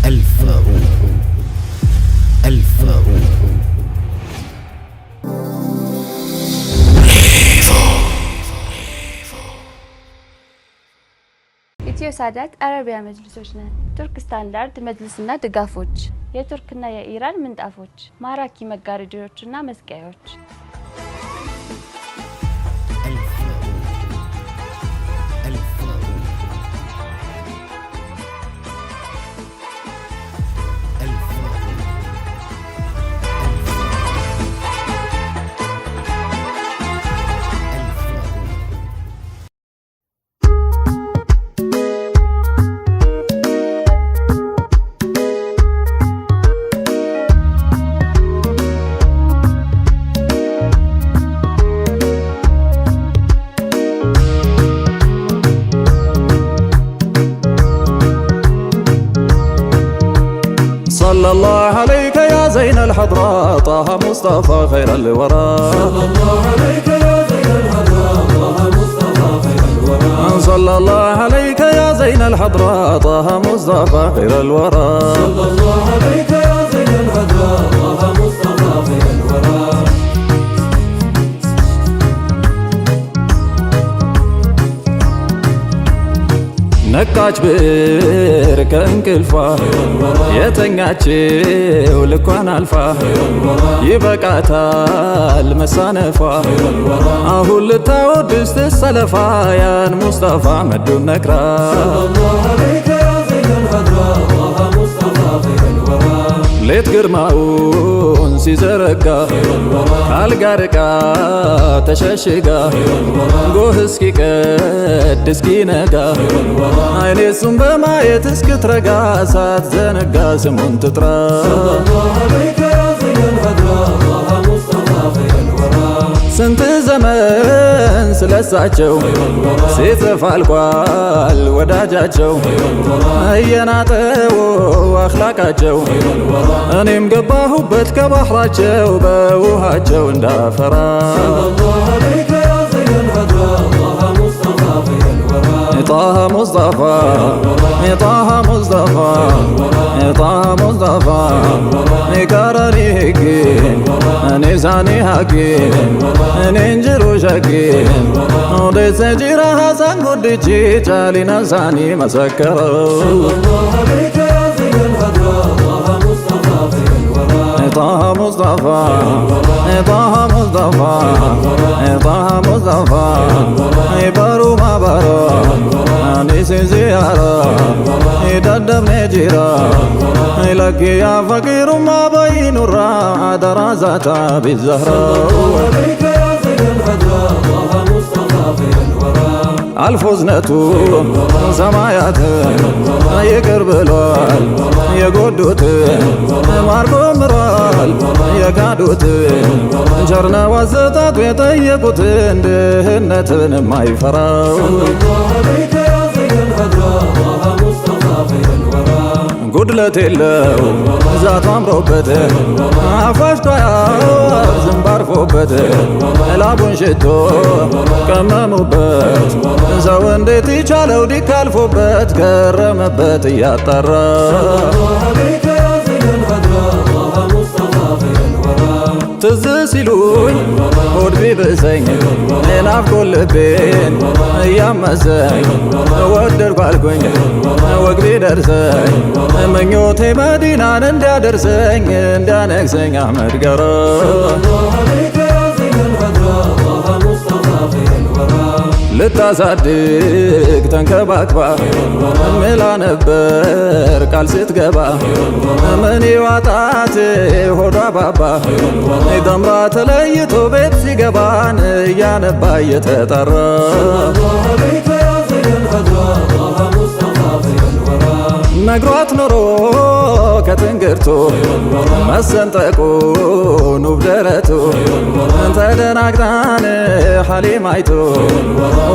الفاروق ኢትዮ ሳዳት አረቢያ መጅልሶች ነን። ቱርክ ስታንዳርድ መጅልስና ድጋፎች፣ የቱርክና የኢራን ምንጣፎች፣ ማራኪ መጋረጃዎችና መስቀያዎች። صلى الله عليك يا زين الحضرة طه مصطفى خير الورى. صلى الله عليك يا زين الحضرة طه مصطفى خير الورى. صلى الله عليك يا زين الحضرة طه مصطفى خير الورى. صلى الله عليك يا زين الحضرة طه مصطفى خير الورى. ነቃች ብር ከእንቅልፏ የተኛችው ልኳን አልፋ ይበቃታል መሳነፏ አሁን ልታወድስ ትሰለፋ ያን ሙስጠፋ መዱን ነክራ ሌት ግርማውን ሲዘረጋ ካልጋ ርቃ ተሸሽጋ ጎህ እስኪቀድ እስኪነጋ አይኔ እሱን በማየት እስክትረጋ ሳትዘነጋ ስሙን ትጥራ ስንት ዘመን ስለሳቸው ሲጽፍ አልቋል ወዳጃቸው እየናጠው አኽላቃቸው እኔም ገባሁበት ከባህራቸው በውሃቸው እንዳፈራ طه مصطفى طه مصطفى طه مصطفى كرري هكين نزاني هكين ننجرو شكين ودي سجيرة حسن قدجي جالي نزاني مسكرو طه مصطفى طه مصطفى طه مصطفى بارو ما بارو نيس زيارة يددب نجيرا لك يا فقير ما بين الراء درازتا بالزهراء الفوزنتو سمايات يقرب الوال يقودوت ماركو مرال يكادوت جرنا وزتات ويطيقوت اندهنتن ما يفراو ጉድለት የለው ዛት አምሮበት አፋሽቶ ያው ዝንባርፎበት ላቡን ሽቶ ቀመሙበት ሰው እንዴት ይቻለው ዲካልፎበት ገረመበት እያጣራ ትዝ ሲሉኝ ሆድ ቢብሰኝ ናፍቆት ልቤን እያመሰኝ ወደድኩ አልኩኝ ወግ ቢደርሰኝ ምኞቴ መዲናን እንዲያደርሰኝ እንዲያነግሰኝ አህመድ ገራ ልታሳድግ ተንከባክባ ምላ ነበር ቃል ስትገባ ምን ይዋጣት ሆዷ ባባ ተምራ ተለይቶ ቤት ሲገባን እያነባ እየተጠራ ነግሯት ኖሮ ከትንግርቱ መሰንጠቁን ውብ ደረቱ ተደናግጣን ሐሊም አይቶ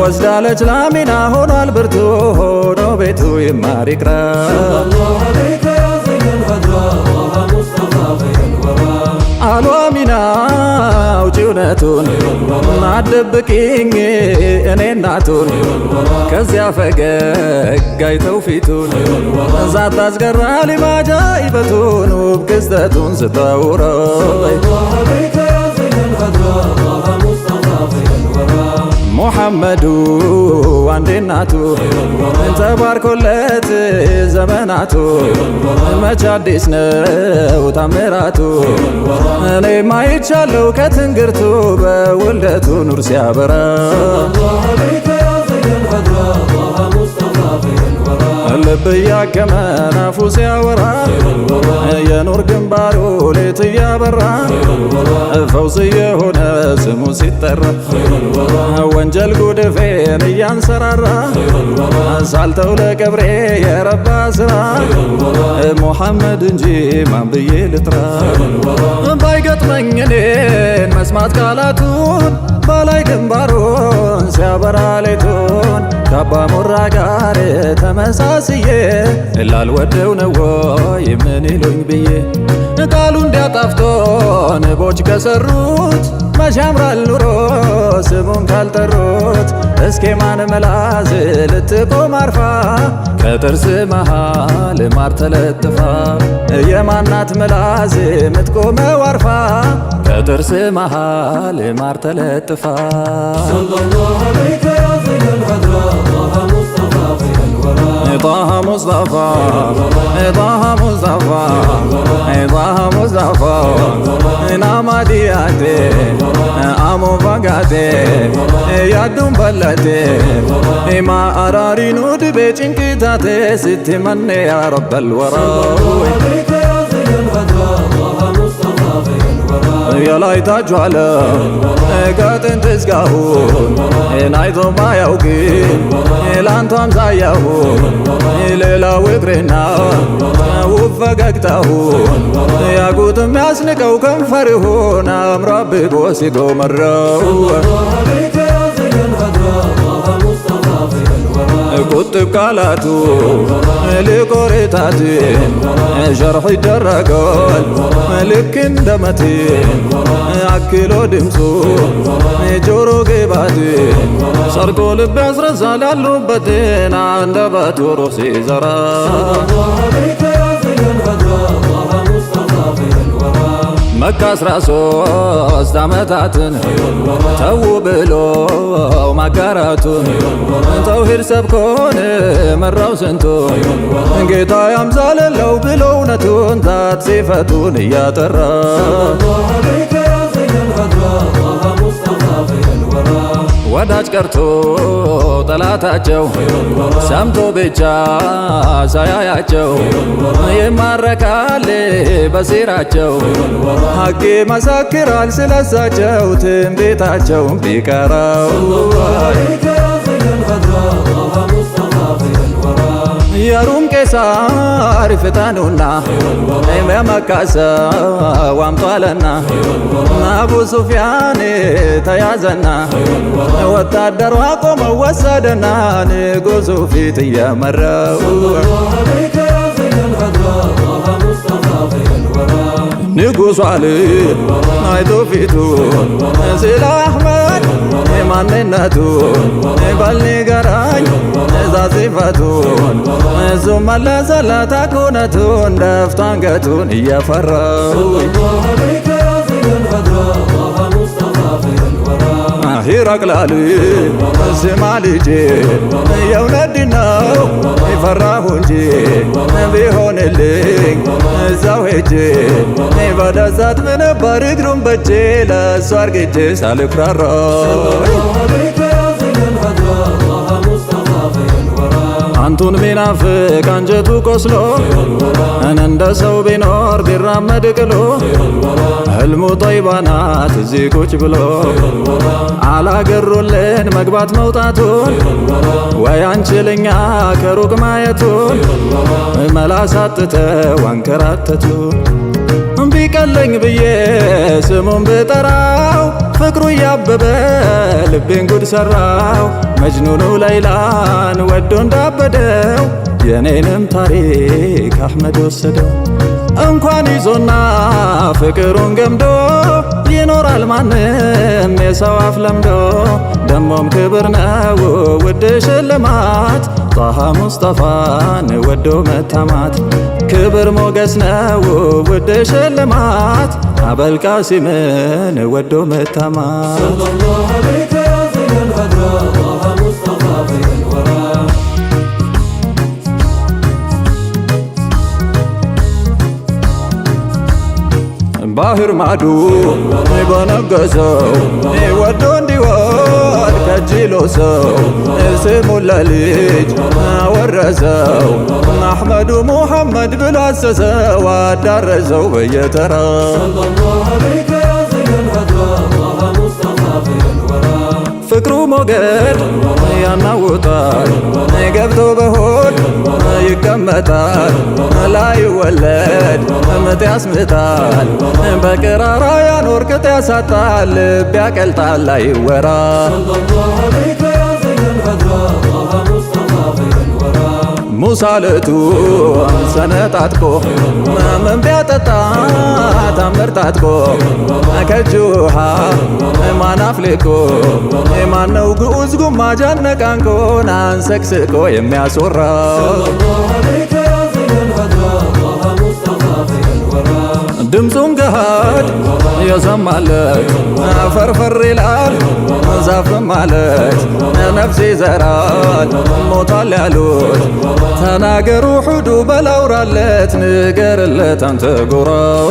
ወስዳለች ላሚና ሆኗል ብርቱ ሆኖ ቤቱ ይማር ይቅራ አሉ አሚና አውጪው እውነቱን አትደብቂኝ እኔ እናቱን ከዚያ ፈገግ አይተው ፊቱን ሳታስገራ ሊማጃ ይበቱን ውብ ክስተቱን ስታውረይ ሙሐመዱ አንዴ እናቱ ተባርኮለት ዘመናቱ መች አዲስ ነው ታምራቱ እኔም አይቻለሁ ከትንግርቱ በውልደቱ ኑር ሲያበራ ልብ እያከመ ናፉ ሲያወራ የኑር ግንባሩ ሌት እያበራ ፈውስ የሆነ ስሙ ሲጠራ ወንጀል ጉድፌን እያንሰራራ ሳልተው ለቀብሬ የረባ ስራ ሙሐመድ እንጂ ማን ብዬ ልጥራ ባይገጥመኝ እኔን መስማት ቃላቱን ባላይ ግንባሩን ሲያበራ ሌቱን ካባ ሙራ ጋር ተመሳስዬ ላልወደው ነው ወይ ምን ይሉኝ ብዬ ቃሉ እንዲያጣፍቶ ንቦች ከሰሩት መች ያምራል ኑሮ ስሙን ካልጠሩት እስኪ ማን መላዝ ልትቆም አርፋ ከጥርስ መሃል ማር ተለጥፋ የማናት መላዝ ምትቆመው አርፋ ከጥርስ መሃል ማር ተለጥፋ طه مصطفى طه مصطفى طه مصطفى نامدياتي امو فقاتي يادم بلاتي ما اراري نود بچنكتاتي ستمنى يا رب الورى የላይታችሁ ዓለም ቀጥን ትዝጋሁን ናይቶ ማያውቅን ላንቱ አምሳያሁን ሌላው እግሬና ውብ ፈገግታሁን ያጉትም ያስንቀው ከንፈርሁን አምሮብህ ሲጎመረው ቁጥብ ቃላቱ ልቆሬታትን ሸርሕ ይደረጋል ልክ እንደ መትን አክሎ ድምፁ ጆሮ ግባትን ሰርቆ ልብ ያስረሳል ያሉበትን አንደበቱ ሩህ ሲዘራ መካ 13 ዓመታትን ተው ብሎ ማጋራቱን ተውሂድ ሰብኮን መራው ስንቱን ጌታ ያምዛለለው ብሎ እውነቱን ዛት ሲፈቱን እያጠራ ወዳጅ ቀርቶ ጠላታቸው ሰምቶ ብቻ ሳያያቸው ይማረካል በሲራቸው ሐቅ መሰክራል ስለሳቸው ትንቢታቸው ቢቀረው የሩም ቄሳር ፍታኑና የመካ ሰው አምጧልና አቡ ሱፊያን ተያዘና ወታደሩ አቆመው ወሰደና ንጉሡ ፊት እየመራው ንጉሡ አለ አይቶ ፊቱን ስለ አሕመድ ማንነቱን በል ንገረኝ እዛ ሲፈቱን እሱ መለሰለት እውነቱን ደፍቶ አንገቱን እየፈራው ይረቅላል ስማ ልጄ የእውነት ነው ፈራሁ እንጂ ቢሆንልኝ እዛው ሄጄ በደሳት ምንበር እግሩን በጄ ለእሱ አርግጄ ሳልኩራራ አንቱን ሚናፍቅ አንጀቱ ቆስሎ እንደ ሰው ቢኖር ቢራመድ ቅሎ ህልሙ ጠይባ ናት እዚህ ቁጭ ብሎ አላገሩልን መግባት መውጣቱን ወይ አንችልኛ ከሩቅ ማየቱን መላሳጥተው አንከራተቱን ቢቀለኝ ብዬ ስሙን ብጠራው ፍቅሩ እያበበ ልቤን ጉድ ሰራው መጅኑኑ ሌይላን ወዶ እንዳበደው የኔንም ታሪክ አሕመድ ወሰደው እንኳን ይዞና ፍቅሩን ገምዶ ይኖራል ማንም የሰው አፍ ለምዶ። ደሞም ክብር ነው ውድ ሽልማት ጣሃ ሙስጠፋን ወዶ መታማት። ክብር ሞገስ ነው ውድ ሽልማት አበል ቃሲምን ወዶ መታማት። ሰለላሁ ዐለይከ ያ ዘይነል ሀድራ ጣሃ ሙስጠፋ ኸይረል ወራ። ባህር ማዶ በነገሰው ወዶ እንዲወድ ከጅሎ ሰው ስሙን ለልጅ ወረሰው። አሕመዱ ሙሐመድ ብሎ አሰሰው አዳረሰው በየተራ። ፍቅሩ ሞገድ ያናውጣል ገብቶ በሆድ ይቀመጣል። ላይወለድ ምጥ ያስምጣል በቅራራ ያኖር ቅጥ ያሳጣል። ልብ ያቀልጣል ላይወራ። ሙሳ ለቱ ሰነጣጥቆ ምን ቢያጠጣ ታምር ታጥቆ ከእጁ ውሃ ማን አፍልቆ ማነው ግዑዝ ጉማጅ አነቃንቆን አንሰቅስቆ የሚያስወራው። ድምፁን ገሃድ የሰማለት ፈርፈር ይላል ዛፍም ማለት ነፍስ ይዘራል ሞቷል ያሉት ተናገሩ ሑዱ በላውራለት ንገርለት አንተ ጎራው።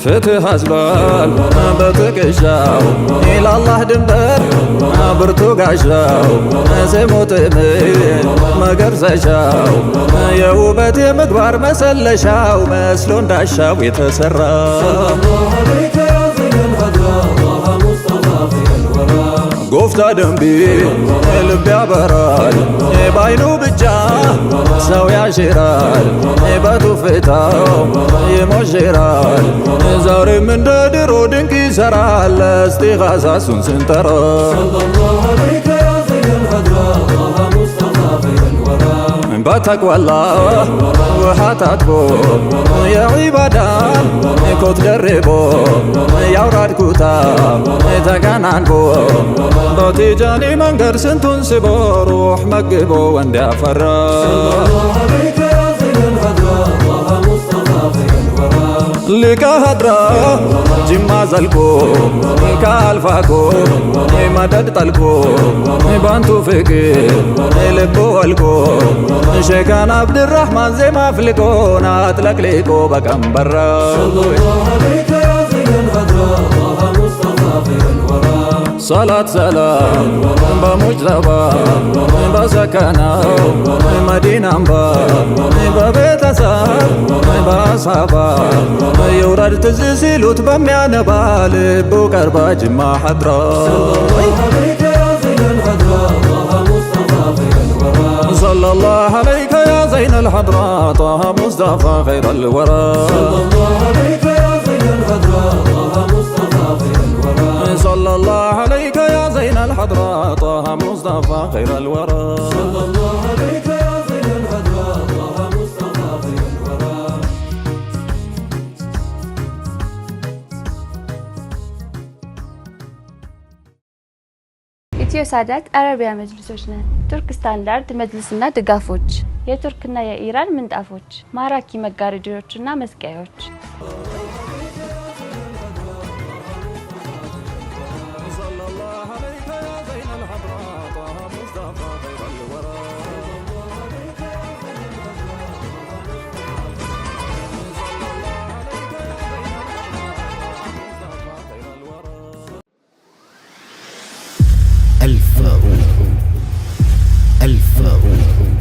ፍትህ አዝሏል በትከሻው ኢላላህ ድንበር ብርቱ ጋሻው። ስሙት ምን መገርዘሻው የውበት የምግባር መሰለሻው መስሎ እንዳሻው የተሰራ። ጎፍታ ደንቢ ልብ ያበራል ባይኑ ብቻ ሰው ያሽራል በቱፍታው ይሞሽራል። ዛሬም እንደ ድሮ ድንቅ ይሰራል እስቲጋሳ እሱን ስንጠራ። በተቅዋላ ውሃ ታጥቦ የዒባዳን ኮት ደርቦ ያውራድ ኩታ ተከናንቦ በቲጃኒ መንገድ ስንቱን ስቦ ሩሕ መግቦ ወንድ ያፈራ። ሊቀ ሀድራ ጅማ ዘልቆ ከአልፋኮ መደድ ጠልቆ ባንቱ ፍቅር ልቦ ወልቆ ሼካን አብድራሕማን ዜማ አፍልቆን አጥለቅልቆ በቀንበራ። ሰላት ሰላም በሙጅተባ በሰከናው መዲናምባ በቤተሰብ በአሳባ የውረድ ትዝ ሲሉት በሚያነባ ልቡ ቀርባ ጅማ ሐድራ። ሰለላሁ ዐለይከ ያ ዘይነል ሐድራ ጣሃ ሙስጠፋ ኸይረል ወራ። ሰለላሁ ዐለይከ ያ ዘይነል ሐድራ ጣሃ ሙስጠፋ ኸይረል ወራ። ኢትዮ ሳዳት አረቢያ መጅልሶች ነን። ቱርክ ስታንዳርድ መጅልስና ድጋፎች፣ የቱርክና የኢራን ምንጣፎች፣ ማራኪ መጋረጃዎችና መስቀያዎች። الفاروق